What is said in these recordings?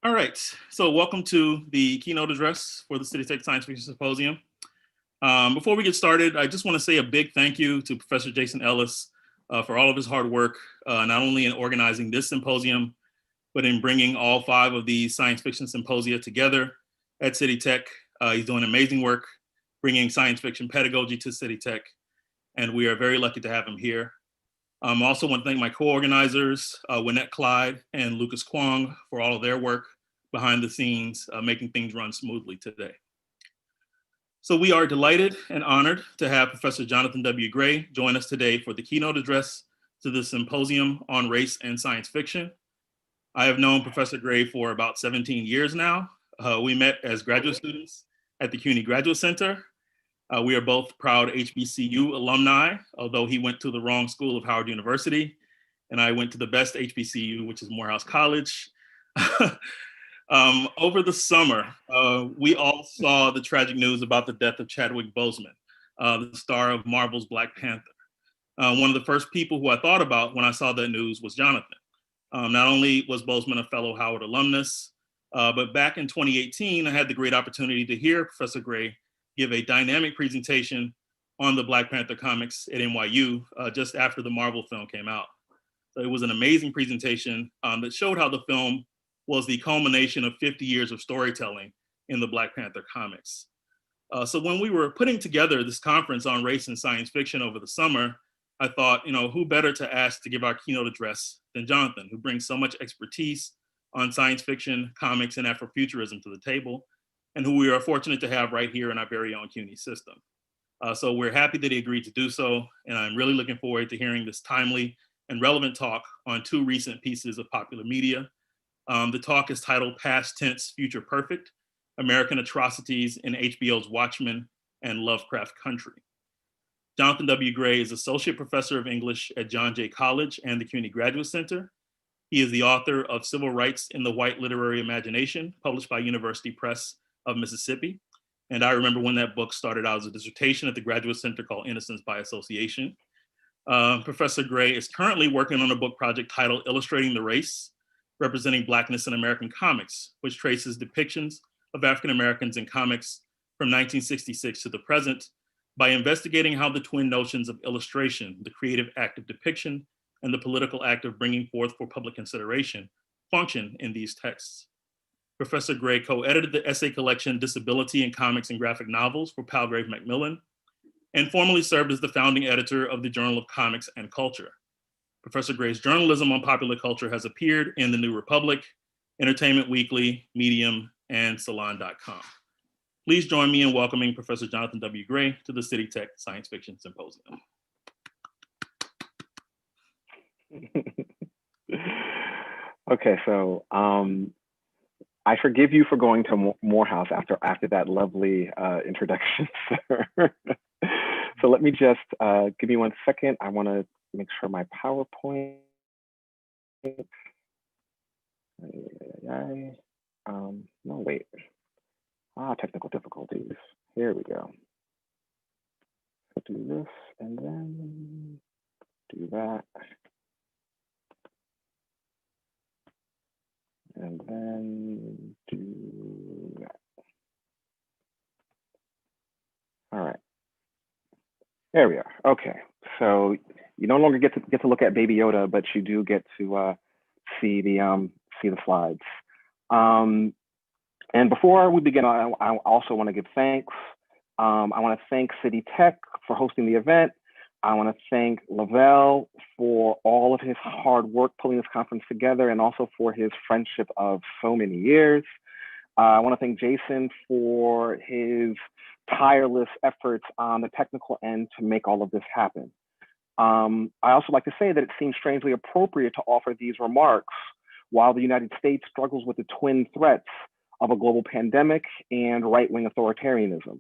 All right, so welcome to the keynote address for the City Tech Science Fiction Symposium. Before we get started, I just want to say a big thank you to Professor Jason Ellis for all of his hard work, not only in organizing this symposium, but in bringing all 5 of these science fiction symposia together at City Tech. He's doing amazing work bringing science fiction pedagogy to City Tech, and we are very lucky to have him here. I also want to thank my co-organizers, Wynette Clyde and Lucas Kwong, for all of their work behind the scenes, making things run smoothly today. So we are delighted and honored to have Professor Jonathan W. Gray join us today for the keynote address to the Symposium on Race and Science Fiction. I have known Professor Gray for about 17 years now. We met as graduate students at the CUNY Graduate Center. We are both proud HBCU alumni, although he went to the wrong school of Howard University, and I went to the best HBCU, which is Morehouse College. Over the summer, we all saw the tragic news about the death of Chadwick Boseman, the star of Marvel's Black Panther. One of the first people who I thought about when I saw that news was Jonathan. Not only was Boseman a fellow Howard alumnus, but back in 2018, I had the great opportunity to hear Professor Gray give a dynamic presentation on the Black Panther comics at NYU just after the Marvel film came out. So it was an amazing presentation that showed how the film was the culmination of 50 years of storytelling in the Black Panther comics. So when we were putting together this conference on race and science fiction over the summer, I thought, who better to ask to give our keynote address than Jonathan, who brings so much expertise on science fiction, comics, and Afrofuturism to the table, and who we are fortunate to have right here in our very own CUNY system. So we're happy that he agreed to do so, and I'm really looking forward to hearing this timely and relevant talk on 2 recent pieces of popular media. The talk is titled Past Tense, Future Perfect, American Atrocities in HBO's Watchmen and Lovecraft Country. Jonathan W. Gray is Associate Professor of English at John Jay College and the CUNY Graduate Center. He is the author of Civil Rights in the White Literary Imagination, published by University Press of Mississippi. And I remember when that book started out as a dissertation at the Graduate Center called Innocence by Association. Professor Gray is currently working on a book project titled Illustrating the Race, Representing Blackness in American Comics, which traces depictions of African Americans in comics from 1966 to the present by investigating how the twin notions of illustration, the creative act of depiction, and the political act of bringing forth for public consideration function in these texts. Professor Gray co-edited the essay collection Disability in Comics and Graphic Novels for Palgrave Macmillan, and formerly served as the founding editor of the Journal of Comics and Culture. Professor Gray's journalism on popular culture has appeared in The New Republic, Entertainment Weekly, Medium, and Salon.com. Please join me in welcoming Professor Jonathan W. Gray to the City Tech Science Fiction Symposium. Okay, so I forgive you for going to Morehouse after that lovely introduction, sir. So let me just give me 1 second. I want to make sure my PowerPoint. No, wait. Technical difficulties. Here we go. So do this and then do that. And then do that. All right. There we are. Okay. So you no longer get to look at Baby Yoda, but you do get to see the slides. And before we begin, I also want to give thanks. I want to thank City Tech for hosting the event. I want to thank Lavelle for all of his hard work pulling this conference together, and also for his friendship of so many years. I want to thank Jason for his tireless efforts on the technical end to make all of this happen. I also like to say that it seems strangely appropriate to offer these remarks while the United States struggles with the twin threats of a global pandemic and right-wing authoritarianism.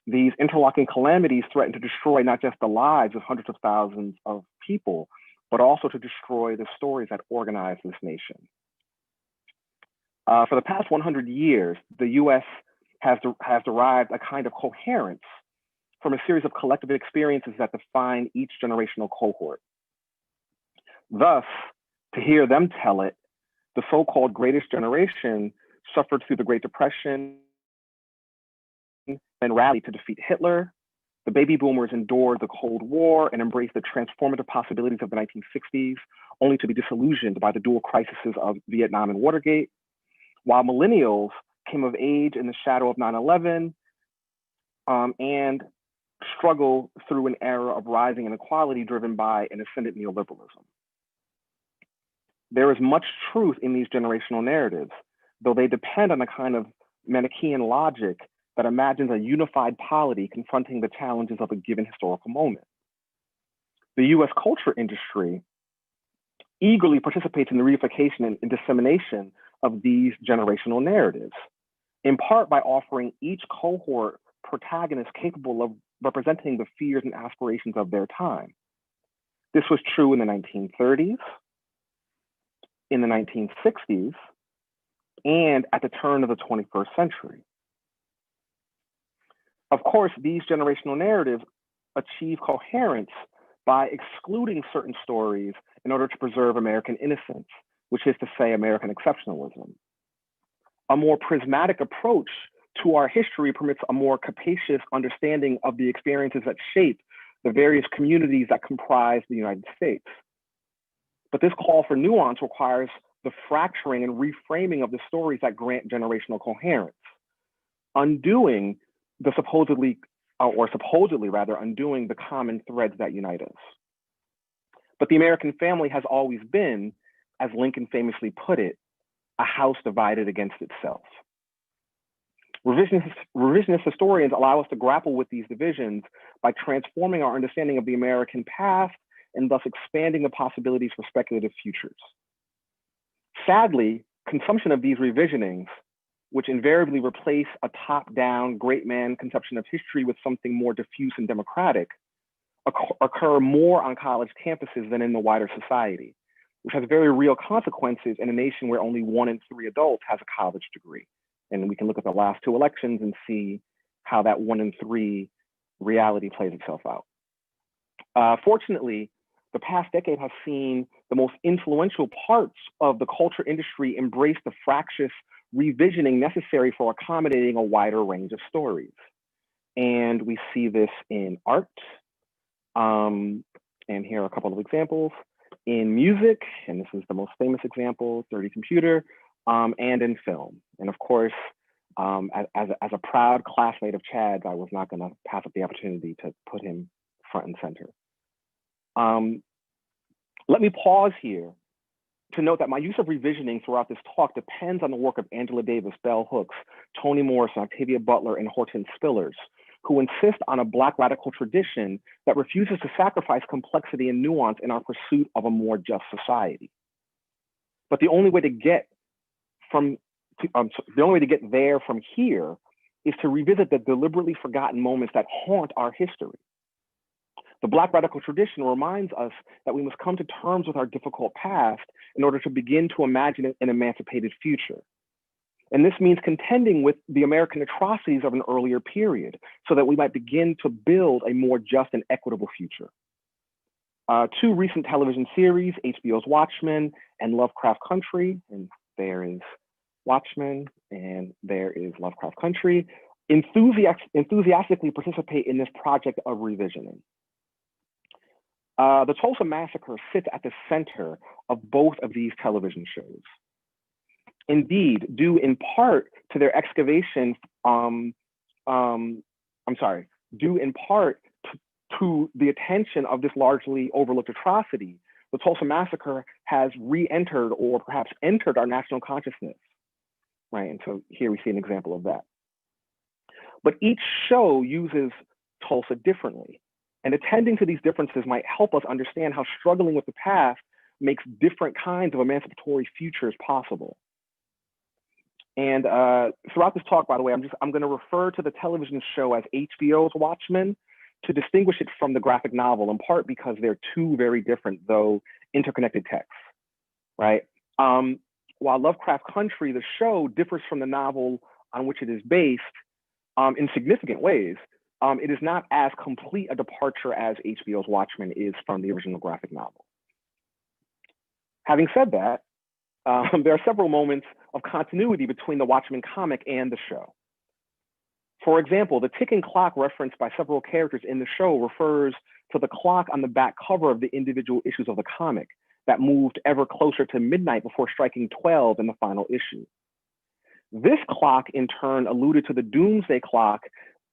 These interlocking calamities threaten to destroy not just the lives of hundreds of thousands of people, but also to destroy the stories that organize this nation. For the past 100 years, the US has derived a kind of coherence from a series of collective experiences that define each generational cohort. Thus, to hear them tell it The so-called greatest generation suffered through the Great Depression and rallied to defeat Hitler. The baby boomers endured the Cold War and embraced the transformative possibilities of the 1960s, only to be disillusioned by the dual crises of Vietnam and Watergate, while millennials came of age in the shadow of 9/11 and struggle through an era of rising inequality driven by an ascendant neoliberalism. There is much truth in these generational narratives, though they depend on a kind of Manichaean logic that imagines a unified polity confronting the challenges of a given historical moment. The US culture industry eagerly participates in the reification and dissemination of these generational narratives, in part by offering each cohort protagonists capable of representing the fears and aspirations of their time. This was true in the 1930s, in the 1960s, and at the turn of the 21st century. Of course, these generational narratives achieve coherence by excluding certain stories in order to preserve American innocence, which is to say American exceptionalism. A more prismatic approach to our history permits a more capacious understanding of the experiences that shape the various communities that comprise the United States. But this call for nuance requires the fracturing and reframing of the stories that grant generational coherence, undoing the supposedly undoing the common threads that unite us. But the American family has always been, as Lincoln famously put it, a house divided against itself. Revisionist historians allow us to grapple with these divisions by transforming our understanding of the American past and thus expanding the possibilities for speculative futures. Sadly, consumption of these revisionings, which invariably replace a top-down great man conception of history with something more diffuse and democratic, occur more on college campuses than in the wider society, which has very real consequences in a nation where only 1 in 3 adults has a college degree. And we can look at the last 2 elections and see how that 1 in 3 reality plays itself out. Fortunately, the past decade has seen the most influential parts of the culture industry embrace the fractious revisioning necessary for accommodating a wider range of stories. And we see this in art, and here are a couple of examples, in music, and this is the most famous example, Dirty Computer, and in film. And of course, as a proud classmate of Chad's, I was not gonna pass up the opportunity to put him front and center. Let me pause here to note that my use of revisioning throughout this talk depends on the work of Angela Davis, Bell Hooks, Toni Morrison, Octavia Butler, and Hortense Spillers, who insist on a Black radical tradition that refuses to sacrifice complexity and nuance in our pursuit of a more just society. But the only way to get there from here is to revisit the deliberately forgotten moments that haunt our history. The Black radical tradition reminds us that we must come to terms with our difficult past in order to begin to imagine an emancipated future. And this means contending with the American atrocities of an earlier period so that we might begin to build a more just and equitable future. 2 recent television series, HBO's Watchmen and Lovecraft Country, and there is Watchmen and there is Lovecraft Country, enthusiastically participate in this project of revisioning. The Tulsa Massacre sits at the center of both of these television shows. Indeed, due in part to their excavation, due in part to the attention of this largely overlooked atrocity, the Tulsa Massacre has re-entered or perhaps entered our national consciousness, right? And so here we see an example of that. But each show uses Tulsa differently. And attending to these differences might help us understand how struggling with the past makes different kinds of emancipatory futures possible. And throughout this talk, by the way, I'm going to refer to the television show as HBO's Watchmen to distinguish it from the graphic novel, in part because they're 2 very different, though interconnected texts, right? While Lovecraft Country, the show, differs from the novel on which it is based in significant ways, it is not as complete a departure as HBO's Watchmen is from the original graphic novel. Having said that, there are several moments of continuity between the Watchmen comic and the show. For example, the ticking clock referenced by several characters in the show refers to the clock on the back cover of the individual issues of the comic that moved ever closer to midnight before striking 12 in the final issue. This clock, in turn, alluded to the Doomsday Clock,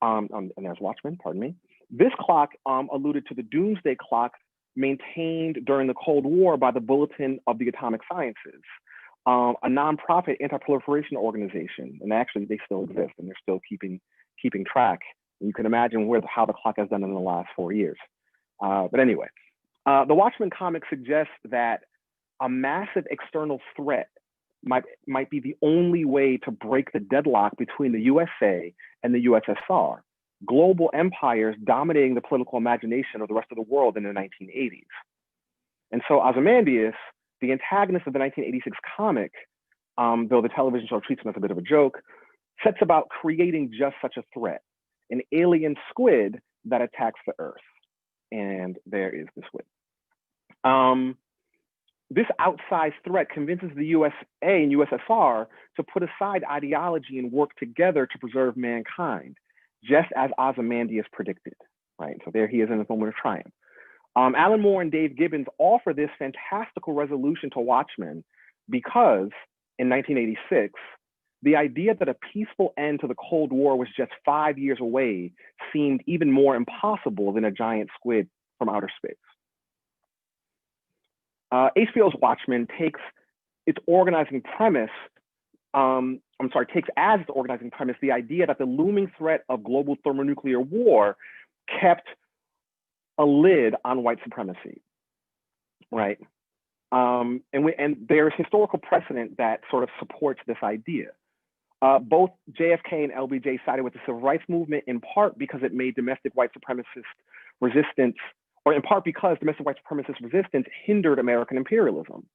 and there's Watchmen, pardon me. This clock alluded to the Doomsday Clock maintained during the Cold War by the Bulletin of the Atomic Sciences, a nonprofit anti-proliferation organization. And actually, they still exist, and they're still keeping track. And you can imagine how the clock has done in the last 4 years. But anyway, the Watchmen comic suggests that a massive external threat might be the only way to break the deadlock between the USA and the USSR, global empires dominating the political imagination of the rest of the world in the 1980s. And so Ozymandias, the antagonist of the 1986 comic, though the television show treats him as a bit of a joke, sets about creating just such a threat, an alien squid that attacks the Earth. And there is the squid. This outsized threat convinces the USA and USSR to put aside ideology and work together to preserve mankind, just as Ozymandias predicted, right? So there he is in his moment of triumph. Alan Moore and Dave Gibbons offer this fantastical resolution to Watchmen because in 1986, the idea that a peaceful end to the Cold War was just 5 years away seemed even more impossible than a giant squid from outer space. HBO's Watchmen takes its organizing premise, takes as its organizing premise the idea that the looming threat of global thermonuclear war kept a lid on white supremacy, right? And there's historical precedent that sort of supports this idea. Both JFK and LBJ sided with the civil rights movement in part because it made domestic white supremacist resistance, or in part because domestic white supremacist resistance hindered American imperialism.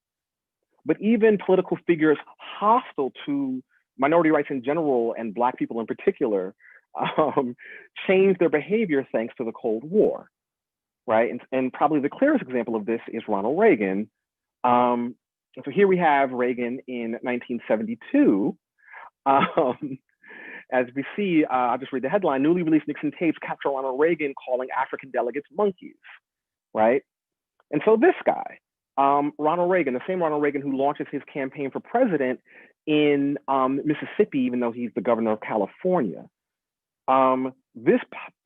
But even political figures hostile to minority rights in general and Black people in particular changed their behavior thanks to the Cold War, right? And probably the clearest example of this is Ronald Reagan. So here we have Reagan in 1972. As we see, I'll just read the headline: newly released Nixon tapes capture Ronald Reagan calling African delegates monkeys, right? And so this guy, Ronald Reagan, the same Ronald Reagan who launches his campaign for president in Mississippi, even though he's the governor of California. This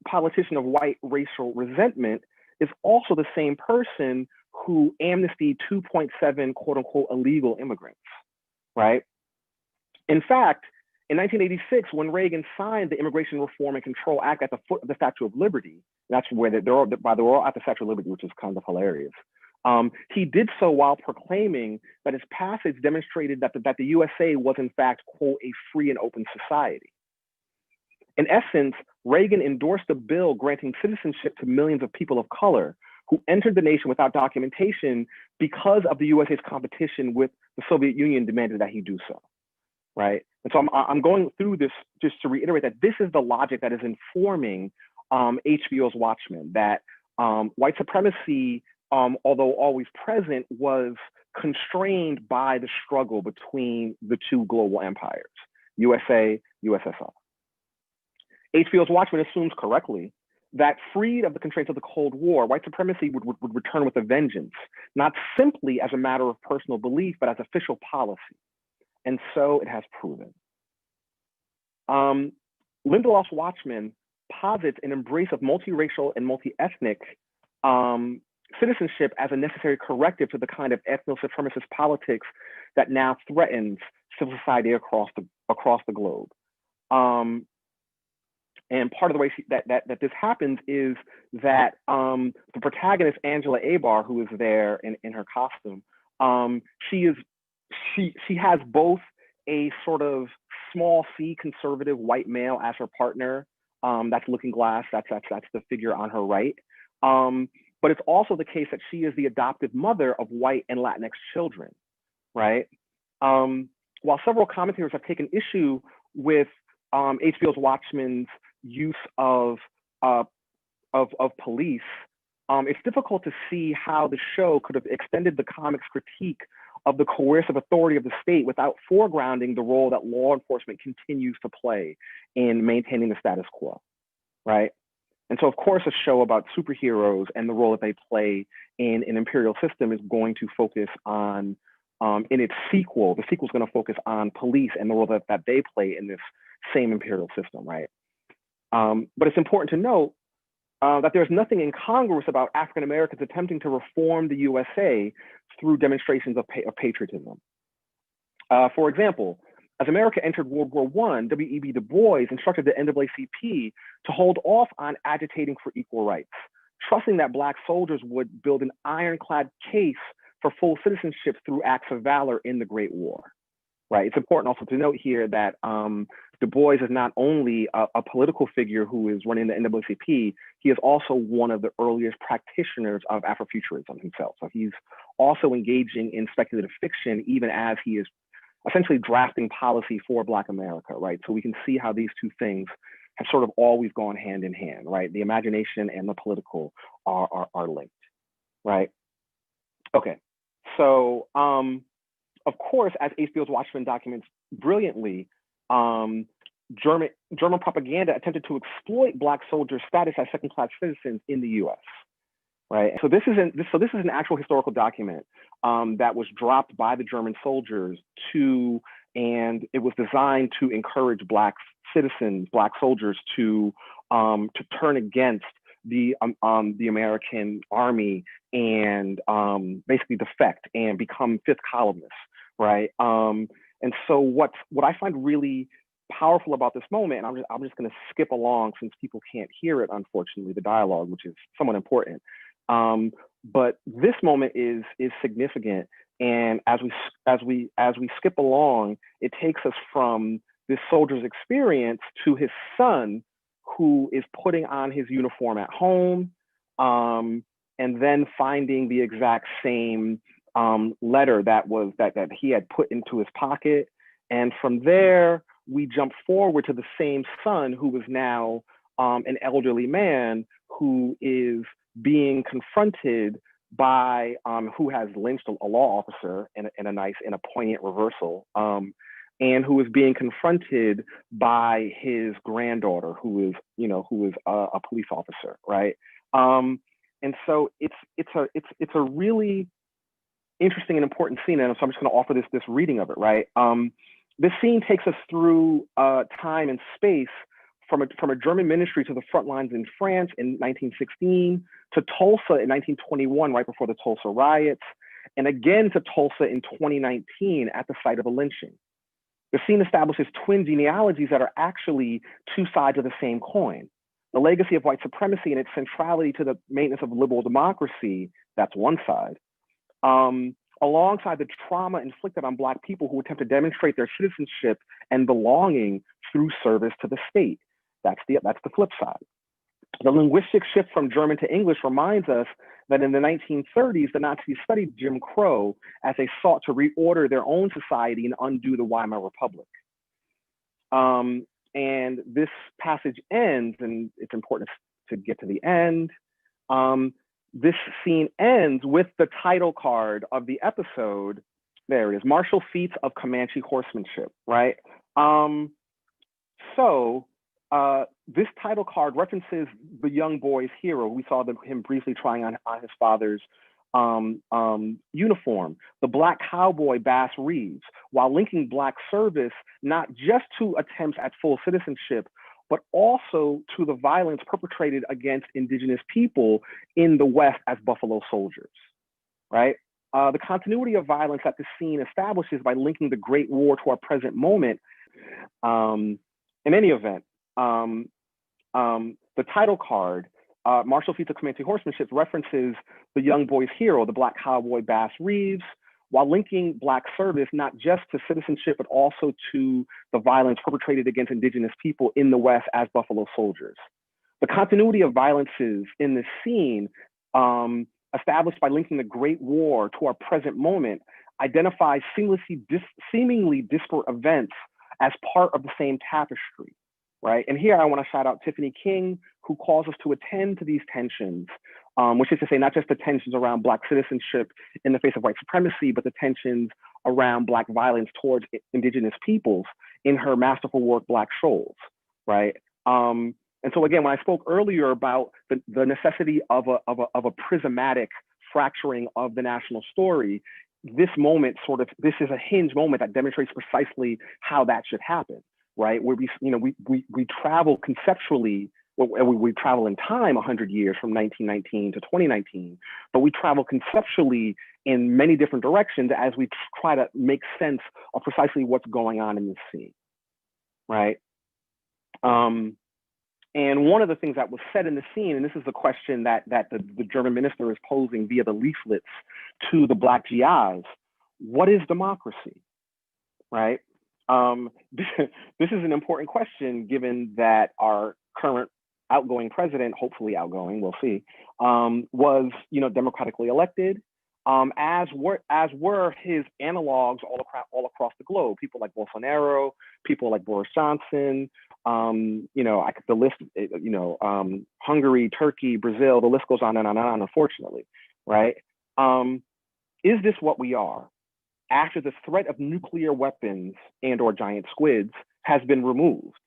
politician of white racial resentment is also the same person who amnestied 2.7 quote unquote illegal immigrants, right? In fact, in 1986, when Reagan signed the Immigration Reform and Control Act at the foot of the Statue of Liberty, that's where they're all at the Statue of Liberty, which is kind of hilarious. He did so while proclaiming that his passage demonstrated that the USA was in fact, quote, a free and open society. In essence, Reagan endorsed a bill granting citizenship to millions of people of color who entered the nation without documentation because of the USA's competition with the Soviet Union demanded that he do so, right? And so I'm going through this just to reiterate that this is the logic that is informing HBO's Watchmen, that white supremacy, although always present, was constrained by the struggle between the two global empires, USA, USSR. HBO's Watchmen assumes correctly that freed of the constraints of the Cold War, white supremacy would return with a vengeance, not simply as a matter of personal belief, but as official policy. And so it has proven. Lindelof's Watchmen posits an embrace of multiracial and multi-ethnic citizenship as a necessary corrective to the kind of ethno-supremacist politics that now threatens civil society across the globe. And part of the way that this happens is that the protagonist, Angela Abar, who is there in her costume, she has both a sort of small C conservative white male as her partner. That's Looking Glass. That's the figure on her right. But it's also the case that she is the adoptive mother of white and Latinx children, right? While several commentators have taken issue with HBO's Watchmen's use of police, it's difficult to see how the show could have extended the comic's critique of the coercive authority of the state without foregrounding the role that law enforcement continues to play in maintaining the status quo, right? And so, of course, a show about superheroes and the role that they play in an imperial system is going to focus on, in its sequel, the sequel is going to focus on police and the role that they play in this same imperial system, right? But it's important to note that there's nothing incongruous about African Americans attempting to reform the USA through demonstrations of patriotism. For example, as America entered World War I, W.E.B. Du Bois instructed the NAACP to hold off on agitating for equal rights, trusting that Black soldiers would build an ironclad case for full citizenship through acts of valor in the Great War, right? It's important also to note here that Du Bois is not only a political figure who is running the NAACP, he is also one of the earliest practitioners of Afrofuturism himself. So he's also engaging in speculative fiction, even as he is essentially drafting policy for Black America, right? So we can see how these two things have sort of always gone hand in hand, right? The imagination and the political are linked, right? Okay, so of course, as HBO's Watchmen documents brilliantly, German propaganda attempted to exploit Black soldiers' status as second-class citizens in the U.S. Right. So this is an actual historical document that was dropped by the German soldiers and it was designed to encourage Black citizens, Black soldiers to turn against the American army and basically defect and become fifth columnists, right? And so what I find really powerful about this moment, and I'm just going to skip along since people can't hear it, unfortunately, the dialogue, which is somewhat important. But this moment is significant, and as we skip along, it takes us from this soldier's experience to his son, who is putting on his uniform at home, and then finding the exact same letter that he had put into his pocket, and from there we jump forward to the same son who is now an elderly man who is being confronted by who has lynched a law officer in a poignant reversal, and who is being confronted by his granddaughter, who is a police officer, right? And so it's a really interesting and important scene, and so I'm just going to offer this reading of it, right? This scene takes us through time and space from a German ministry to the front lines in France in 1916, to Tulsa in 1921, right before the Tulsa riots, and again to Tulsa in 2019 at the site of a lynching. The scene establishes twin genealogies that are actually two sides of the same coin. The legacy of white supremacy and its centrality to the maintenance of liberal democracy, that's one side, alongside the trauma inflicted on Black people who attempt to demonstrate their citizenship and belonging through service to the state. That's the flip side. The linguistic shift from German to English reminds us that in the 1930s, the Nazis studied Jim Crow as they sought to reorder their own society and undo the Weimar Republic. And this passage ends, and it's important to get to the end. This scene ends with the title card of the episode. There it is, Martial Feats of Comanche Horsemanship, right? This title card references the young boy's hero. We saw him briefly trying on his father's uniform, the Black cowboy Bass Reeves, while linking Black service not just to attempts at full citizenship, but also to the violence perpetrated against Indigenous people in the West as Buffalo Soldiers, right? The continuity of violence that the scene establishes by linking the Great War to our present moment. In any event, the title card, Martial Feats of Comanche Horsemanship, references the young boy's hero, the Black cowboy Bass Reeves, while linking Black service not just to citizenship, but also to the violence perpetrated against Indigenous people in the West as Buffalo Soldiers. The continuity of violences in this scene, established by linking the Great War to our present moment, identifies seemingly disparate events as part of the same tapestry, right? And here I want to shout out Tiffany King, who calls us to attend to these tensions which is to say not just the tensions around Black citizenship in the face of white supremacy, but the tensions around Black violence towards indigenous peoples in her masterful work, Black Shoals, right? And so again, when I spoke earlier about the necessity of a prismatic fracturing of the national story, this moment this is a hinge moment that demonstrates precisely how that should happen, right? Where we travel conceptually, we travel in time 100 years from 1919 to 2019, but we travel conceptually in many different directions as we try to make sense of precisely what's going on in this scene, right? And one of the things that was said in the scene, and this is the question that the German minister is posing via the leaflets to the Black GIs, what is democracy, right? This is an important question given that our current outgoing president, hopefully outgoing, we'll see, was democratically elected, as were his analogs all across the globe. People like Bolsonaro, people like Boris Johnson, the list, Hungary, Turkey, Brazil, the list goes on and on, unfortunately, right? Is this what we are after the threat of nuclear weapons and or giant squids has been removed?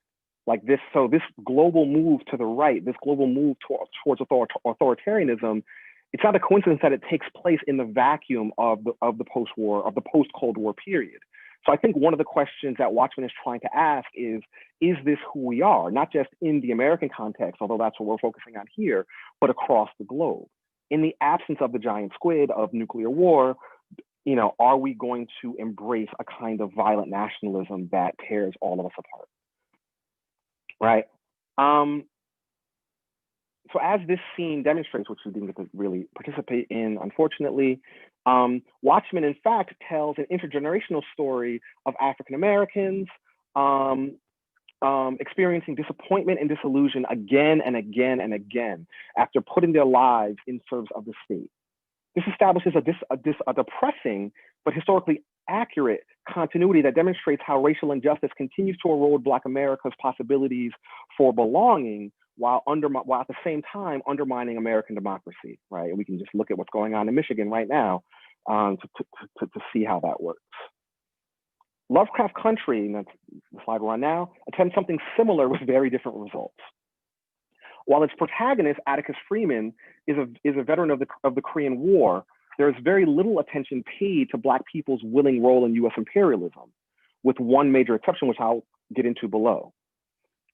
Like this, so this global move to the right, this global move towards authoritarianism, it's not a coincidence that it takes place in the vacuum of the post-war, of the post-Cold War period. So I think one of the questions that Watchmen is trying to ask is this who we are? Not just in the American context, although that's what we're focusing on here, but across the globe. In the absence of the giant squid, of nuclear war, are we going to embrace a kind of violent nationalism that tears all of us apart, right? So as this scene demonstrates, which we didn't get to really participate in, unfortunately, Watchmen, in fact, tells an intergenerational story of African Americans experiencing disappointment and disillusion again and again and again after putting their lives in service of the state. This establishes a depressing but historically accurate continuity that demonstrates how racial injustice continues to erode Black America's possibilities for belonging, while at the same time undermining American democracy, right? And we can just look at what's going on in Michigan right now to see how that works. Lovecraft Country, and that's the slide we're on now, attempts something similar with very different results. While its protagonist, Atticus Freeman, is a veteran of the Korean War, there is very little attention paid to Black people's willing role in US imperialism, with one major exception, which I'll get into below.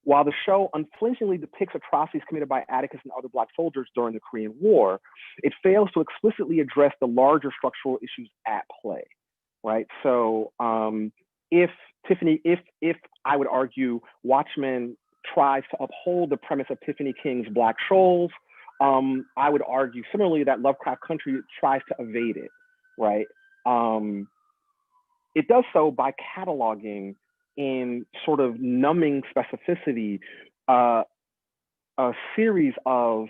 While the show unflinchingly depicts atrocities committed by Atticus and other Black soldiers during the Korean War, it fails to explicitly address the larger structural issues at play, right? So if I would argue Watchmen tries to uphold the premise of Tiffany King's Black Shoals, I would argue similarly that Lovecraft Country tries to evade it, right? It does so by cataloging in sort of numbing specificity a series of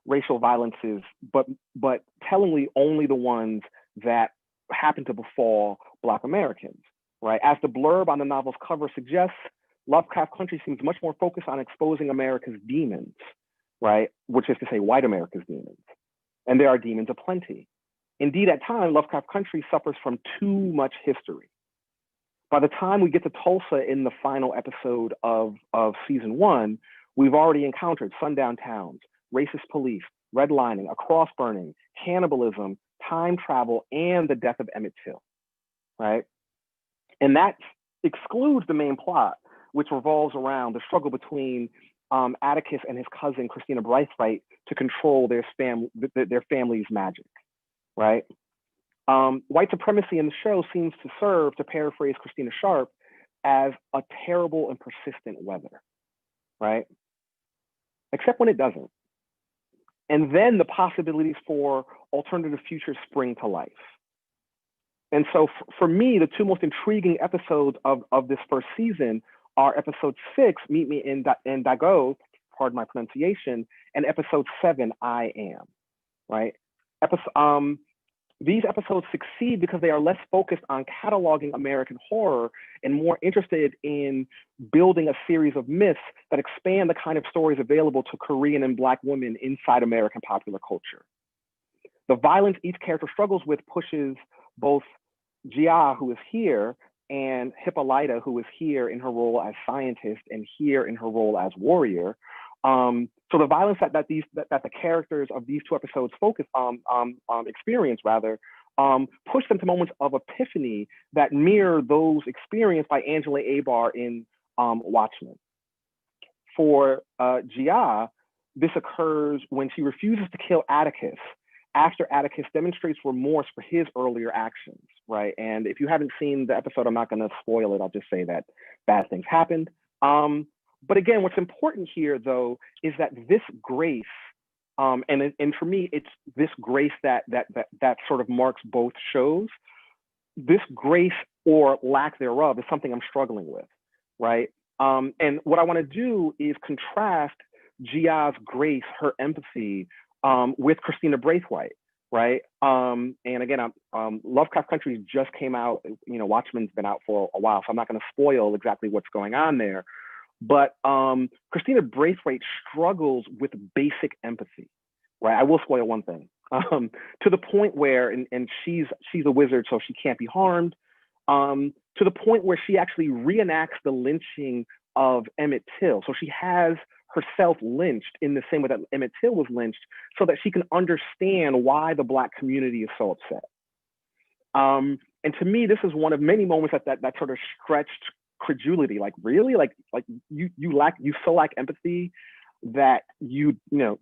racial violences, but tellingly only the ones that happen to befall Black Americans, right? As the blurb on the novel's cover suggests, Lovecraft Country seems much more focused on exposing America's demons, right? Which is to say white America's demons. And there are demons aplenty. Indeed, at times, Lovecraft Country suffers from too much history. By the time we get to Tulsa in the final episode of season 1, we've already encountered sundown towns, racist police, redlining, a cross burning, cannibalism, time travel, and the death of Emmett Till, right? And that excludes the main plot, which revolves around the struggle between Atticus and his cousin, Christina Braithwaite, to control their family's magic, right? White supremacy in the show seems to serve, to paraphrase Christina Sharp, as a terrible and persistent weather, right? Except when it doesn't. And then the possibilities for alternative futures spring to life. And so for me, the two most intriguing episodes of this first season are episode 6, Meet Me in Dago, pardon my pronunciation, and episode 7, I Am, right? these episodes succeed because they are less focused on cataloging American horror and more interested in building a series of myths that expand the kind of stories available to Korean and Black women inside American popular culture. The violence each character struggles with pushes both Jia, who is here, and Hippolyta, who is here in her role as scientist and here in her role as warrior. So the violence that the characters of these two episodes experience push them to moments of epiphany that mirror those experienced by Angela Abar in Watchmen. For Jia, this occurs when she refuses to kill Atticus after Atticus demonstrates remorse for his earlier actions, right? And if you haven't seen the episode, I'm not going to spoil it. I'll just say that bad things happened. But again, what's important here, though, is that this grace, and for me, it's this grace that sort of marks both shows. This grace or lack thereof is something I'm struggling with, right? And what I want to do is contrast Gia's grace, her empathy, with Christina Braithwaite, right? And again, Lovecraft Country just came out. You know, Watchmen's been out for a while, so I'm not going to spoil exactly what's going on there. But Christina Braithwaite struggles with basic empathy, right? I will spoil one thing, to the point where, and she's a wizard, so she can't be harmed, to the point where she actually reenacts the lynching of Emmett Till. So she has herself lynched in the same way that Emmett Till was lynched, so that she can understand why the Black community is so upset. And to me, this is one of many moments that sort of stretched credulity. Like, really? Like you so lack empathy that you know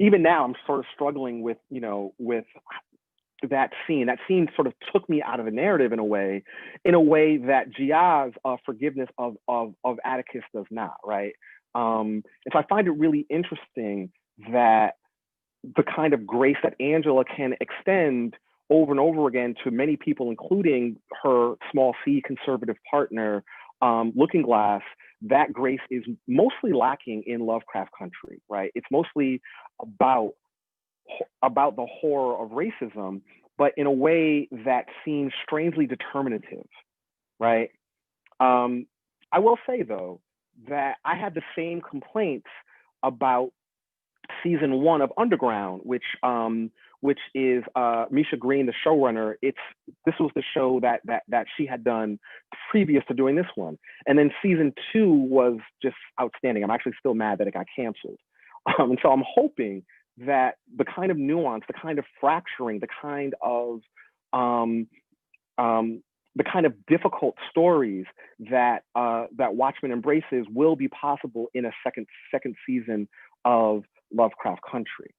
even now I'm sort of struggling with that scene. That scene sort of took me out of the narrative in a way that Gia's forgiveness of Atticus does not, right? And so I find it really interesting that the kind of grace that Angela can extend over and over again to many people, including her small c conservative partner, Looking Glass, that grace is mostly lacking in Lovecraft Country, right? It's mostly about the horror of racism, but in a way that seems strangely determinative, right? I will say, though, that I had the same complaints about season 1 of Underground, which is Misha Green, the showrunner. This was the show that she had done previous to doing this one, and then season 2 was just outstanding. I'm actually still mad that it got canceled, and so I'm hoping that the kind of nuance, the kind of fracturing, the kind of difficult stories that Watchmen embraces will be possible in a second season of Lovecraft Country,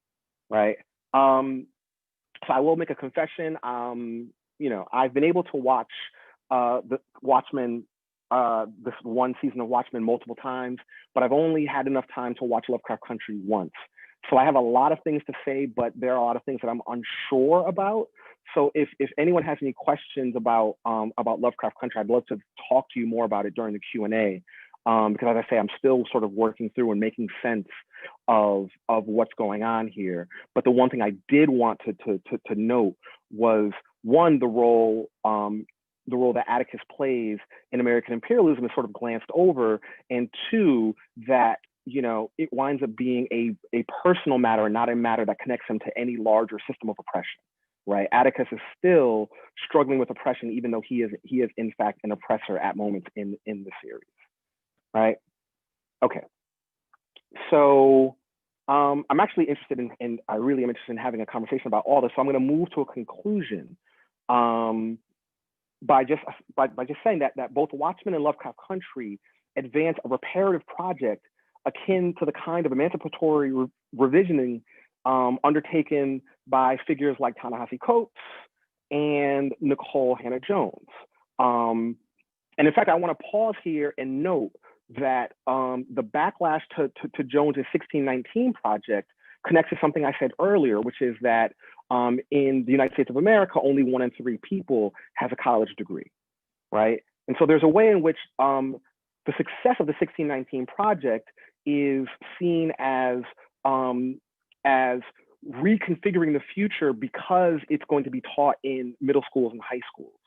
right? So I will make a confession. I've been able to watch the Watchmen, this one season of Watchmen multiple times, but I've only had enough time to watch Lovecraft Country once. So I have a lot of things to say, but there are a lot of things that I'm unsure about. So if anyone has any questions about Lovecraft Country, I'd love to talk to you more about it during the Q&A. Because as I say, I'm still sort of working through and making sense of what's going on here. But the one thing I did want to note was, one, the role that Atticus plays in American imperialism is sort of glanced over, and two, that it winds up being a personal matter and not a matter that connects him to any larger system of oppression. Right? Atticus is still struggling with oppression, even though he is in fact an oppressor at moments in the series. Right? Okay. So I'm actually interested in I really am interested in having a conversation about all this. So I'm going to move to a conclusion by just saying that both Watchmen and Lovecraft Country advance a reparative project akin to the kind of emancipatory revisioning undertaken by figures like Ta-Nehisi Coates and Nicole Hannah-Jones. And in fact, I want to pause here and note that the backlash to Jones's 1619 project connects to something I said earlier, which is that in the United States of America, only 1 in 3 people has a college degree, right? And so there's a way in which the success of the 1619 project is seen as reconfiguring the future because it's going to be taught in middle schools and high schools,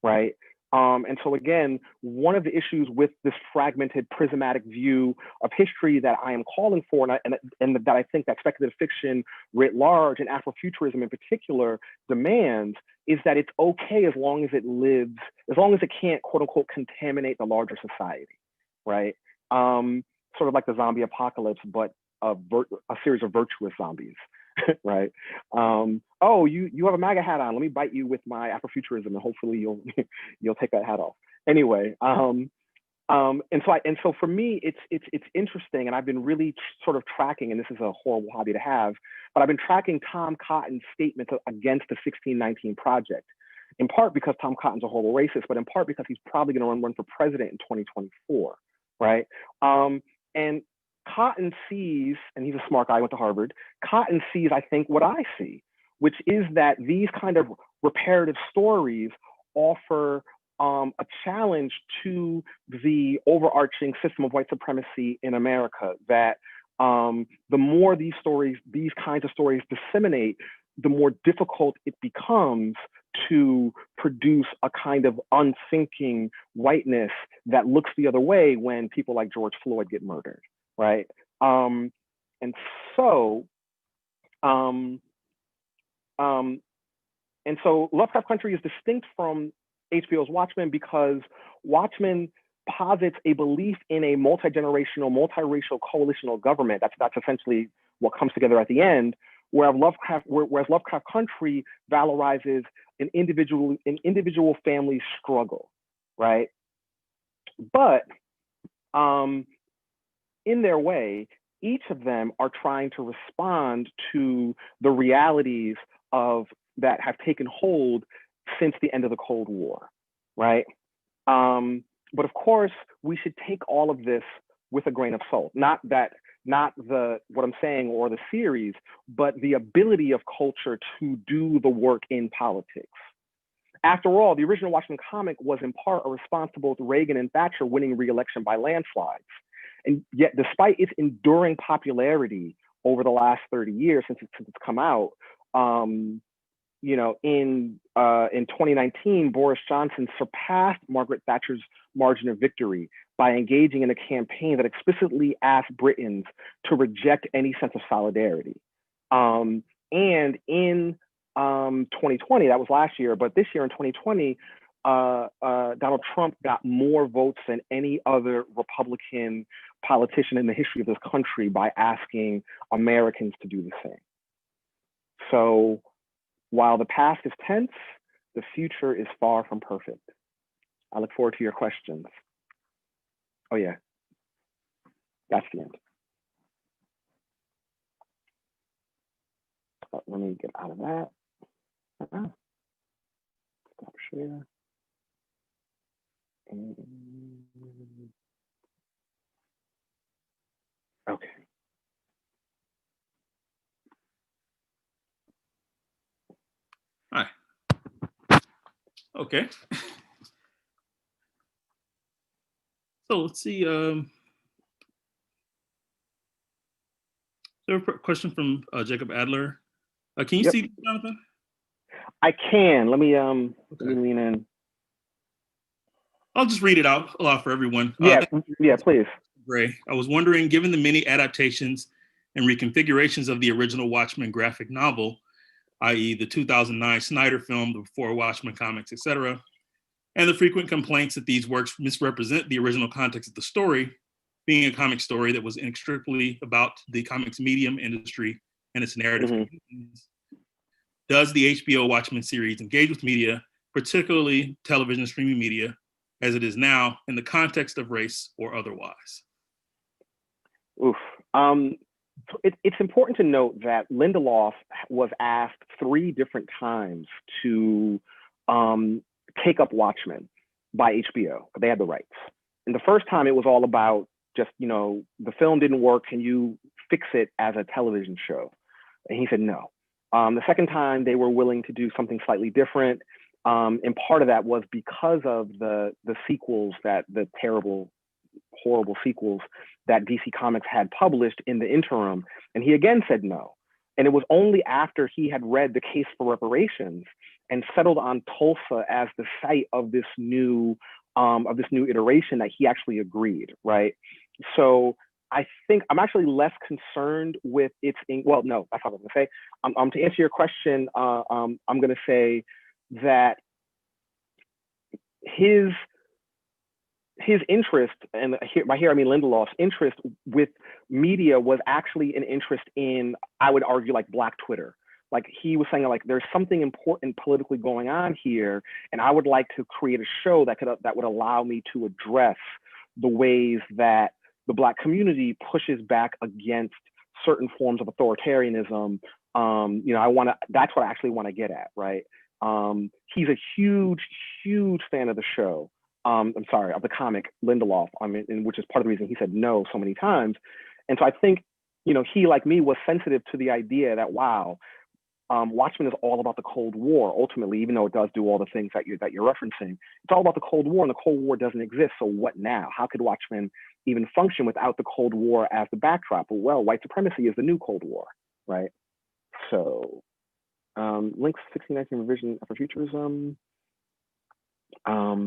right? And so again, one of the issues with this fragmented prismatic view of history that I am calling for, and that I think that speculative fiction writ large and Afrofuturism in particular demands, is that it's okay as long as it lives, as long as it can't, quote unquote, contaminate the larger society, right? Sort of like the zombie apocalypse, but a series of virtuous zombies. Right? Oh, you have a MAGA hat on. Let me bite you with my Afrofuturism, and hopefully you'll take that hat off. Anyway, and so for me, it's interesting, and I've been really sort of tracking, and this is a horrible hobby to have, but I've been tracking Tom Cotton's statements against the 1619 Project, in part because Tom Cotton's a horrible racist, but in part because he's probably going to run for president in 2024, right? And Cotton sees, and he's a smart guy, went to Harvard, Cotton sees, I think, what I see, which is that these kind of reparative stories offer a challenge to the overarching system of white supremacy in America, that the more these kinds of stories disseminate, the more difficult it becomes to produce a kind of unthinking whiteness that looks the other way when people like George Floyd get murdered. Right. And so Lovecraft Country is distinct from HBO's Watchmen because Watchmen posits a belief in a multi-generational, multiracial coalitional government. That's essentially what comes together at the end, whereas Lovecraft Country valorizes an individual family struggle, right? But in their way, each of them are trying to respond to the realities that have taken hold since the end of the Cold War, right? But of course, we should take all of this with a grain of salt. Not what I'm saying or the series, but the ability of culture to do the work in politics. After all, the original Watchmen comic was in part responsible with Reagan and Thatcher winning re-election by landslides. And yet, despite its enduring popularity over the last 30 years since it's come out, in 2019, Boris Johnson surpassed Margaret Thatcher's margin of victory by engaging in a campaign that explicitly asked Britons to reject any sense of solidarity. And in 2020, that was last year, but this year in 2020, Donald Trump got more votes than any other Republican politician in the history of this country by asking Americans to do the same. So while the past is tense, the future is far from perfect. I look forward to your questions. Oh yeah, that's the end. Oh, let me get out of that. Stop share. Okay. Hi. Okay. So let's see. There a question from Jacob Adler. Can you see Jonathan? I can. Let me lean in. I'll just read it out aloud for everyone. Yeah, please. Gray. I was wondering, given the many adaptations and reconfigurations of the original Watchmen graphic novel, i.e. the 2009 Snyder film, the before Watchmen comics, etc., and the frequent complaints that these works misrepresent the original context of the story, being a comic story that was inextricably about the comics medium industry and its narrative. Mm-hmm. Does the HBO Watchmen series engage with media, particularly television streaming media, as it is now, in the context of race or otherwise? Oof. It's important to note that Lindelof was asked 3 different times to take up Watchmen by HBO. They had the rights. And the first time it was all about just, the film didn't work. Can you fix it as a television show? And he said no. The second time they were willing to do something slightly different. And part of that was because of the sequels, the terrible, horrible sequels that DC Comics had published in the interim. And he again said no. And it was only after he had read The Case for Reparations and settled on Tulsa as the site of this new iteration that he actually agreed, right? So I think I'm actually less concerned with its, well, no, that's not what I'm gonna say. To answer your question, I'm gonna say that his interest, and by here I mean Lindelof's interest with media was actually an interest in, I would argue, like Black Twitter. Like he was saying, like there's something important politically going on here, and I would like to create a show that would allow me to address the ways that the Black community pushes back against certain forms of authoritarianism. That's what I actually want to get at, right? He's a huge fan of the show. I'm sorry, of the comic Lindelof, which is part of the reason he said no so many times. And so I think, he, like me, was sensitive to the idea that, wow, Watchmen is all about the Cold War, ultimately, even though it does do all the things that you're referencing. It's all about the Cold War, and the Cold War doesn't exist. So what now? How could Watchmen even function without the Cold War as the backdrop? Well, white supremacy is the new Cold War, right? So, Link's 1619 revision Afrofuturism. All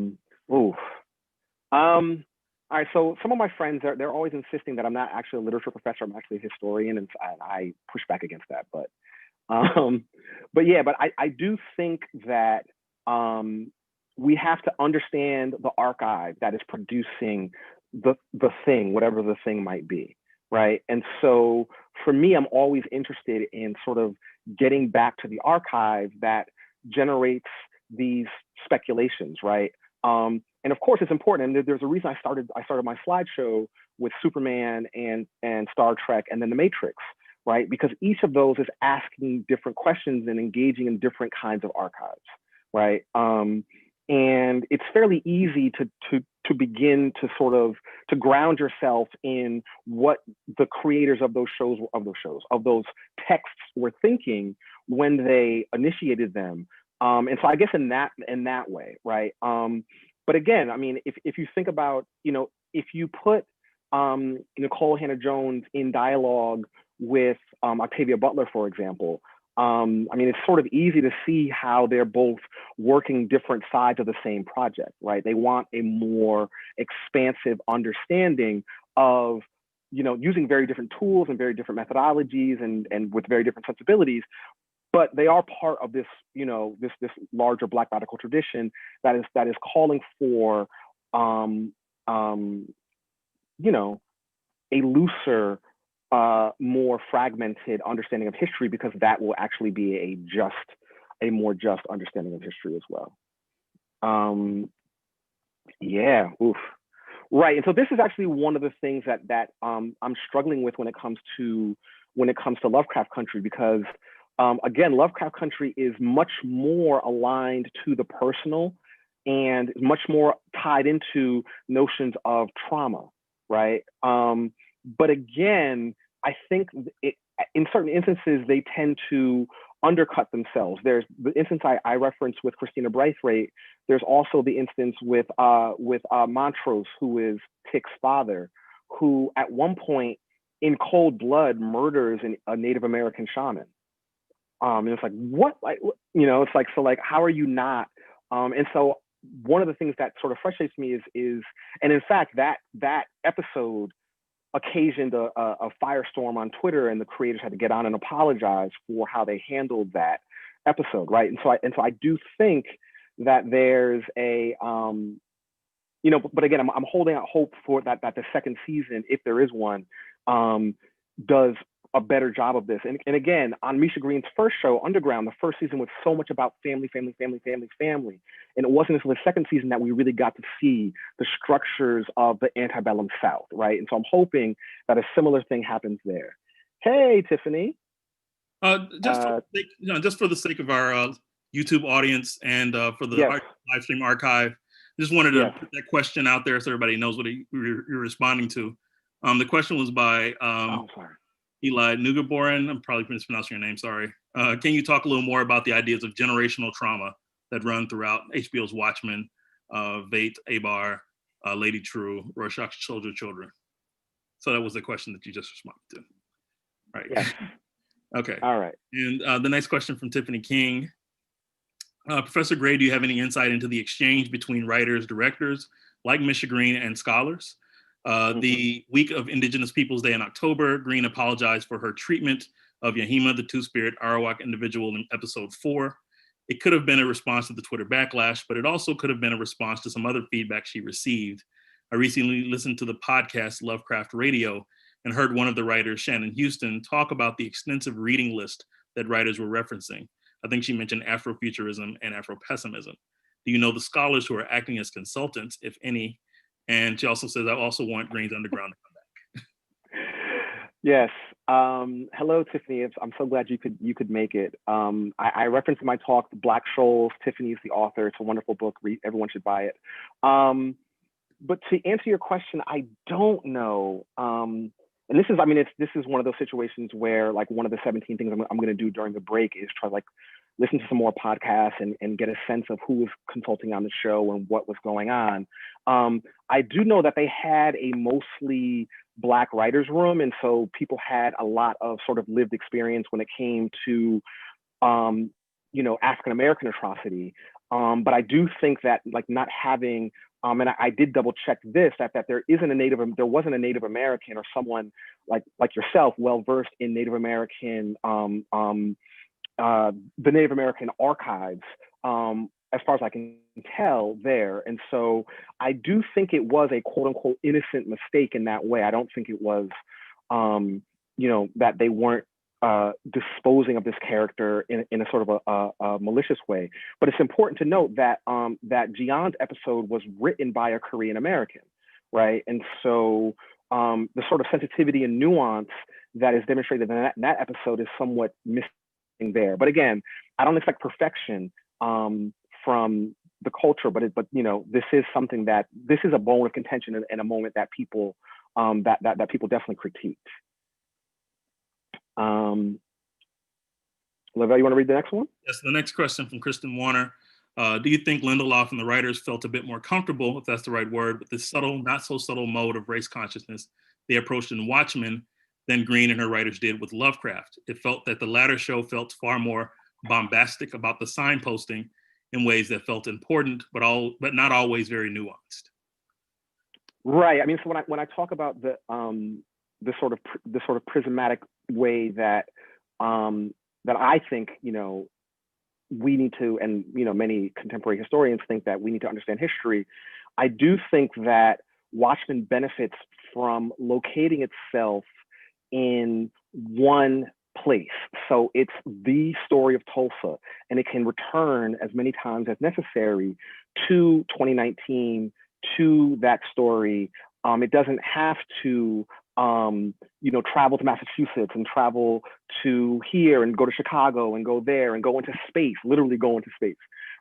right, so some of my friends, they're always insisting that I'm not actually a literature professor, I'm actually a historian, and I push back against that. But I do think that we have to understand the archive that is producing the thing, whatever the thing might be, right? And so for me, I'm always interested in sort of getting back to the archive that generates these speculations, right? And of course, it's important. And there's a reason I started my slideshow with Superman and Star Trek and then The Matrix, right? Because each of those is asking different questions and engaging in different kinds of archives, right? And it's fairly easy to begin to sort of to ground yourself in what the creators of those texts were thinking when they initiated them. And so I guess in that way, right? But again, I mean, if you think about, if you put Nicole Hannah-Jones in dialogue with Octavia Butler, for example, I mean, it's sort of easy to see how they're both working different sides of the same project, right? They want a more expansive understanding of, using very different tools and very different methodologies and with very different sensibilities, but they are part of this, this larger Black radical tradition that is calling for, a looser, more fragmented understanding of history, because that will actually be a more just understanding of history as well. Right. And so this is actually one of the things that I'm struggling with when it comes to Lovecraft Country, because again, Lovecraft Country is much more aligned to the personal and much more tied into notions of trauma, right? But again, I think in certain instances, they tend to undercut themselves. There's the instance I referenced with Christina Braithwaite. There's also the instance with Montrose, who is Tick's father, who at one point in cold blood murders a Native American shaman. And it's like, what? It's like, so like, how are you not? And so one of the things that sort of frustrates me is, and in fact, that episode occasioned a firestorm on Twitter, and the creators had to get on and apologize for how they handled that episode, right? And so I do think that there's a, but again, I'm holding out hope for that the second season, if there is one, does a better job of this. And again, on Misha Green's first show, Underground, the first season was so much about family. And it wasn't until the second season that we really got to see the structures of the antebellum South, right? And so I'm hoping that a similar thing happens there. Hey, Tiffany. Just for the sake of our YouTube audience and for the live stream archive, just wanted to put that question out there so everybody knows what you're responding to. The question was by Eli Nugaboren. I'm probably mispronouncing your name, sorry. Can you talk a little more about the ideas of generational trauma that run throughout HBO's Watchmen, Vate, Abar, Lady True, Rorschach's Soldier Children? So that was the question that you just responded to, right? Yes. Okay. All right. And the next question from Tiffany King. Professor Gray, do you have any insight into the exchange between writers, directors like Misha Green and scholars? The week of Indigenous Peoples Day in October, Green apologized for her treatment of Yahima, the two-spirit Arawak individual in episode 4. It could have been a response to the Twitter backlash, but it also could have been a response to some other feedback she received. I recently listened to the podcast Lovecraft Radio and heard one of the writers, Shannon Houston, talk about the extensive reading list that writers were referencing. I think she mentioned Afrofuturism and Afropessimism. Do you know the scholars who are acting as consultants, if any? And she also says, I also want Green's Underground to come back. Yes. Hello, Tiffany. I'm so glad you could make it. I referenced in my talk Black Shoals. Tiffany's the author. It's a wonderful book. Everyone should buy it. But to answer your question, I don't know. And this is, I mean, this is one of those situations where, like, one of the 17 things I'm going to do during the break is try to, like, listen to some more podcasts and get a sense of who was consulting on the show and what was going on. I do know that they had a mostly Black writers' room, and so people had a lot of sort of lived experience when it came to, you know, African American atrocity. But I do think that, like, not having and I did double check this, that there wasn't a Native American or someone like yourself, well versed in Native American, the Native American archives, as far as I can tell there. And so I do think it was a quote unquote innocent mistake in that way. I don't think it was, you know, that they weren't disposing of this character in a sort of a malicious way. But it's important to note that that Jian's episode was written by a Korean American, right? And so the sort of sensitivity and nuance that is demonstrated in that episode is somewhat missing there. But again, I don't expect perfection from the culture, but you know, this is a bone of contention and a moment that people that people definitely critiqued. Lavelle, you want to read the next one? Yes, the next question from Kristen Warner. Do you think Lindelof and the writers felt a bit more comfortable, if that's the right word, with this subtle, not so subtle mode of race consciousness they approached in Watchmen than Green and her writers did with Lovecraft? It felt that the latter show felt far more bombastic about the signposting in ways that felt important, but not always very nuanced. Right. I mean, so when I talk about the sort of prismatic way that that I think, you know, we need to, and you know, many contemporary historians think that we need to understand history, I do think that Watchmen benefits from locating itself in one place. So it's the story of Tulsa, and it can return as many times as necessary to 2019, to that story. It doesn't have to, you know, travel to Massachusetts and travel to here and go to Chicago and go there and go into space, literally go into space,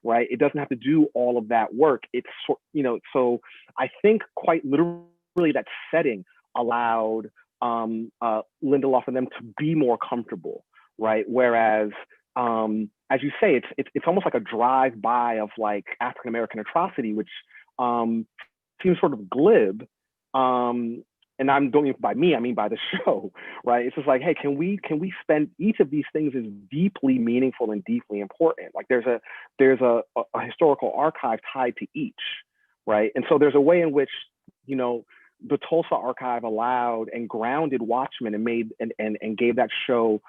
right? It doesn't have to do all of that work. It's, you know, so I think quite literally that setting allowed Lindelof and them to be more comfortable, right? Whereas, as you say, it's almost like a drive-by of like African American atrocity, which seems sort of glib. And I don't mean by me, I mean by the show, right? It's just like, hey, can we spend, each of these things is deeply meaningful and deeply important. Like there's a historical archive tied to each, right? And so there's a way in which, you know, the Tulsa archive allowed and grounded Watchmen and made and gave that show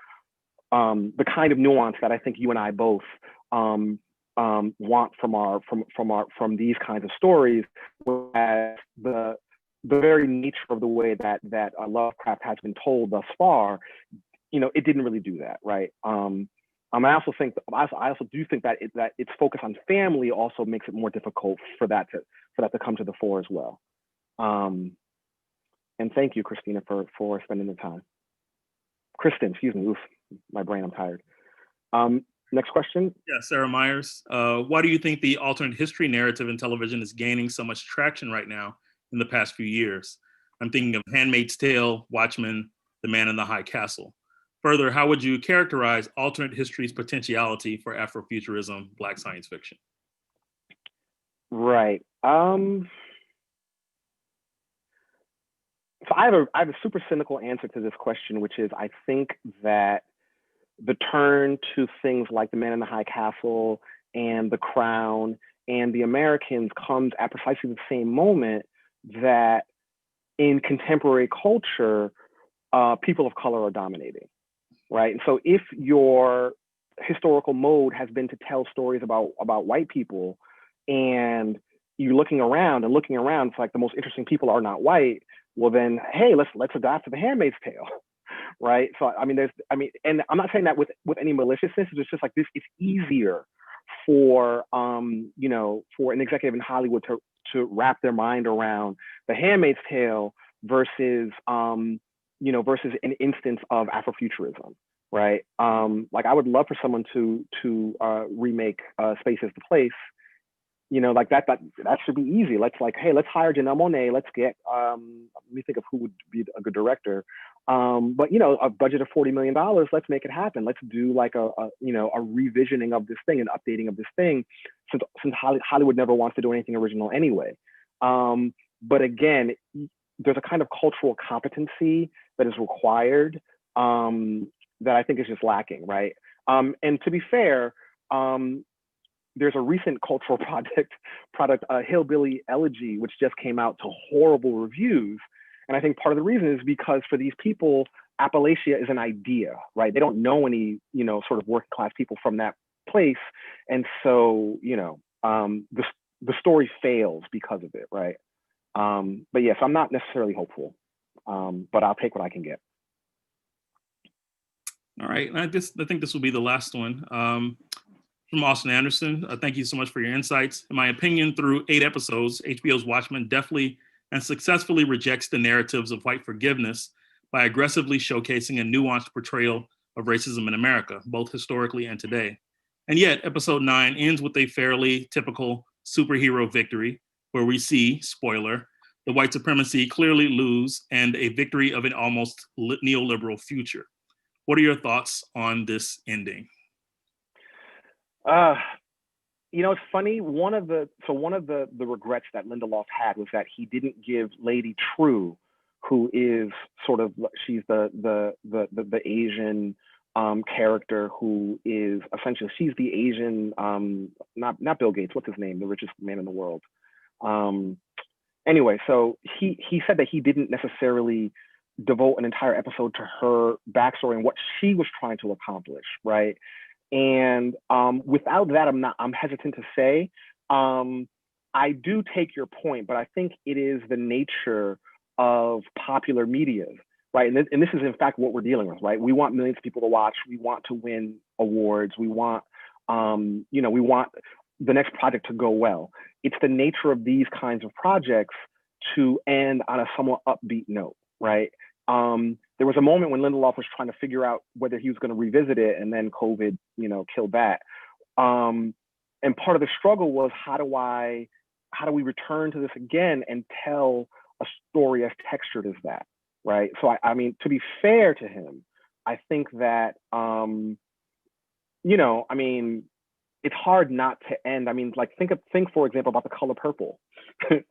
the kind of nuance that I think you and I both want from these kinds of stories, whereas the very nature of the way that Lovecraft has been told thus far, you know, it didn't really do that, right? I also do think that its focus on family also makes it more difficult for that to come to the fore as well. And thank you, Christina, for spending the time. Kristen, excuse me. Oof, my brain, I'm tired. Next question. Yeah, Sarah Myers. Why do you think the alternate history narrative in television is gaining so much traction right now in the past few years? I'm thinking of Handmaid's Tale, Watchmen, The Man in the High Castle. Further, how would you characterize alternate history's potentiality for Afrofuturism, Black science fiction? Right. So I have a super cynical answer to this question, which is I think that the turn to things like The Man in the High Castle and The Crown and The Americans comes at precisely the same moment that in contemporary culture, people of color are dominating, right? And so if your historical mode has been to tell stories about white people, and you're looking around, it's like the most interesting people are not white, well then, hey, let's adapt to The Handmaid's Tale, right? So and I'm not saying that with any maliciousness. It's just like this. It's easier for for an executive in Hollywood to wrap their mind around The Handmaid's Tale versus versus an instance of Afrofuturism, right? Like I would love for someone to remake Space is the Place. Like that should be easy. Let's hire Janelle Monáe. Let's get let me think of who would be a good director. But a budget of $40 million, let's make it happen. Let's do like a revisioning of this thing, an updating of this thing, since Hollywood never wants to do anything original anyway. But again, there's a kind of cultural competency that is required that I think is just lacking, right? And to be fair, there's a recent cultural product, Hillbilly Elegy, which just came out to horrible reviews. And I think part of the reason is because for these people, Appalachia is an idea, right? They don't know any, sort of working class people from that place. And so, the story fails because of it, right? But yes, I'm not necessarily hopeful, but I'll take what I can get. All right, and I think this will be the last one. From Austin Anderson, thank you so much for your insights. In my opinion, through 8 episodes, HBO's Watchmen definitely and successfully rejects the narratives of white forgiveness by aggressively showcasing a nuanced portrayal of racism in America, both historically and today. And yet, episode 9 ends with a fairly typical superhero victory, where we see, spoiler, the white supremacy clearly lose and a victory of an almost neoliberal future. What are your thoughts on this ending? It's funny. One of the regrets that Lindelof had was that he didn't give Lady True, who is she's the Asian character who is essentially, she's the Asian not Bill Gates, what's his name, the richest man in the world. Anyway, so he said that he didn't necessarily devote an entire episode to her backstory and what she was trying to accomplish, right? And without that, I'm hesitant to say. I do take your point, but I think it is the nature of popular media, right? And this is in fact what we're dealing with, right? We want millions of people to watch. We want to win awards. We want, we want the next project to go well. It's the nature of these kinds of projects to end on a somewhat upbeat note, right? There was a moment when Lindelof was trying to figure out whether he was going to revisit it, and then COVID, killed that. And part of the struggle was how do we return to this again and tell a story as textured as that, right? So I mean, to be fair to him, I think that it's hard not to end. I mean, like think for example about The Color Purple,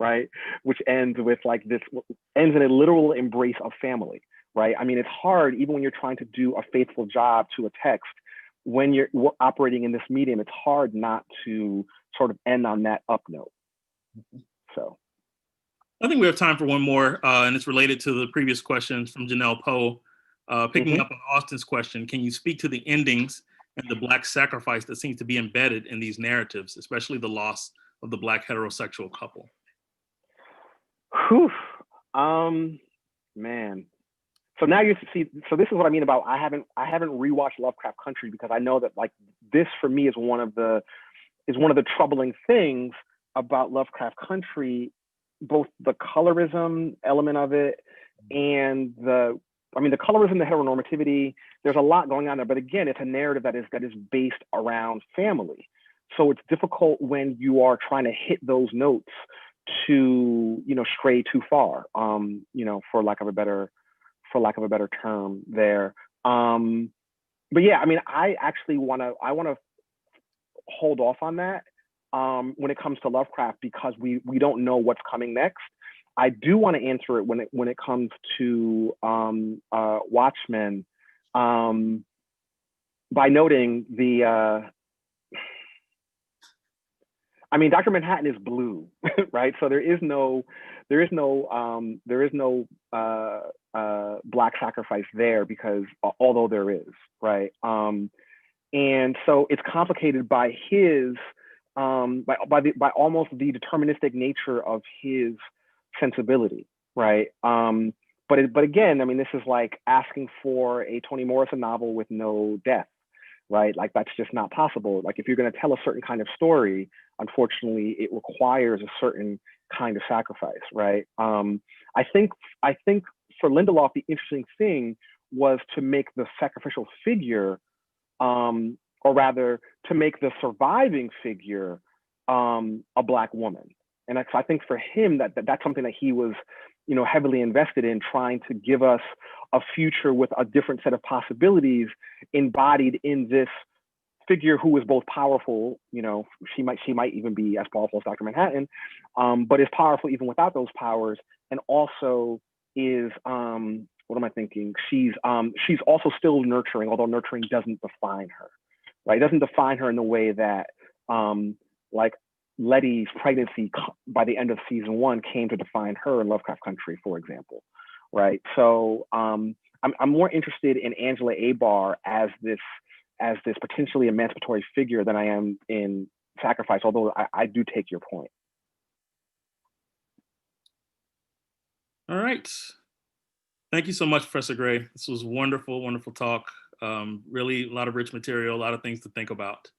right? Which ends with ends in a literal embrace of family, right? I mean, it's hard even when you're trying to do a faithful job to a text. When you're operating in this medium, it's hard not to sort of end on that up note. So, I think we have time for one more, and it's related to the previous questions from Janelle Poe. Picking up on Austin's question, can you speak to the endings and the Black sacrifice that seems to be embedded in these narratives, especially the loss of the Black heterosexual couple? Whew. Man. So now you see. So this is what I mean about I haven't rewatched Lovecraft Country, because I know that this for me is one of the troubling things about Lovecraft Country, both the colorism element of it and the colorism, the heteronormativity. There's a lot going on there, but again, it's a narrative that is based around family. So it's difficult when you are trying to hit those notes to stray too far. For lack of a better term there. But yeah, I mean, I want to hold off on that when it comes to Lovecraft, because we don't know what's coming next. I do want to answer it when it comes to Watchmen. by noting the, I mean, Dr. Manhattan is blue, right? So there is no Black sacrifice there, because although there is, right? And so it's complicated by his, by almost the deterministic nature of his sensibility, right? But again, I mean, this is like asking for a Toni Morrison novel with no death, right? Like, that's just not possible. Like, if you're going to tell a certain kind of story, unfortunately, it requires a certain kind of sacrifice, right? I think for Lindelof, the interesting thing was to make the sacrificial figure, or rather, to make the surviving figure a Black woman. And I think for him, that's something that he was, heavily invested in, trying to give us a future with a different set of possibilities embodied in this figure who is both powerful, she might even be as powerful as Dr. Manhattan, but is powerful even without those powers, and also is, what am I thinking? She's also still nurturing, although nurturing doesn't define her, right? It doesn't define her in the way that, like, Letty's pregnancy by the end of season 1 came to define her in Lovecraft Country, for example, right? So I'm more interested in Angela Abar as this potentially emancipatory figure than I am in Sacrifice, although I do take your point. All right. Thank you so much, Professor Gray. This was wonderful, wonderful talk. Really a lot of rich material, a lot of things to think about.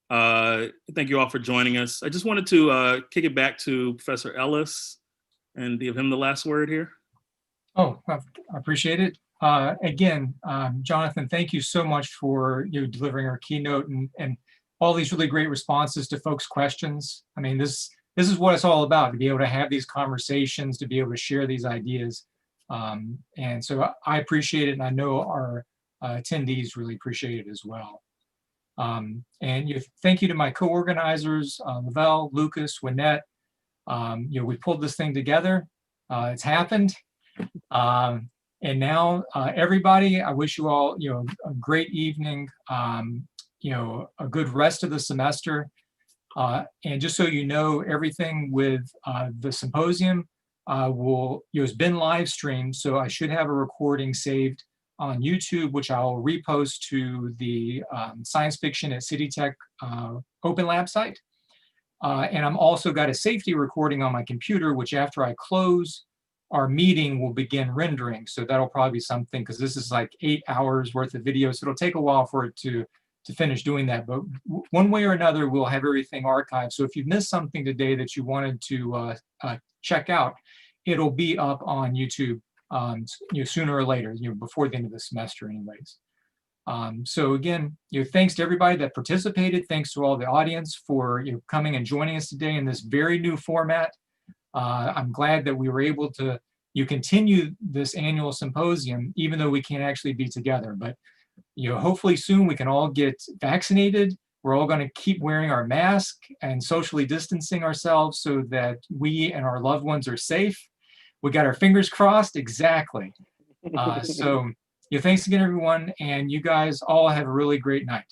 Thank you all for joining us. I just wanted to kick it back to Professor Ellis and give him the last word here. Oh, I appreciate it. Again, Jonathan, thank you so much for delivering our keynote and all these really great responses to folks' questions. I mean, this is what it's all about, to be able to have these conversations, to be able to share these ideas. And so I appreciate it, and I know our attendees really appreciate it as well. And thank you to my co-organizers, Lavelle, Lucas, Wynette. We pulled this thing together. It's happened. And now, everybody, I wish you all, a great evening, a good rest of the semester. And just so you know, everything with the symposium has been live streamed. So I should have a recording saved on YouTube, which I'll repost to the Science Fiction at City Tech Open Lab site. And I'm also got a safety recording on my computer, which after I close our meeting will begin rendering. So that'll probably be something, because this is like 8 hours worth of video. So it'll take a while for it to finish doing that. But one way or another, we'll have everything archived. So if you've missed something today that you wanted to check out, it'll be up on YouTube sooner or later, before the end of the semester anyways. So again, thanks to everybody that participated. Thanks to all the audience for coming and joining us today in this very new format. I'm glad that we were able to continue this annual symposium, even though we can't actually be together. But hopefully soon we can all get vaccinated. We're all going to keep wearing our mask and socially distancing ourselves so that we and our loved ones are safe. We got our fingers crossed. Exactly. So thanks again, everyone. And you guys all have a really great night.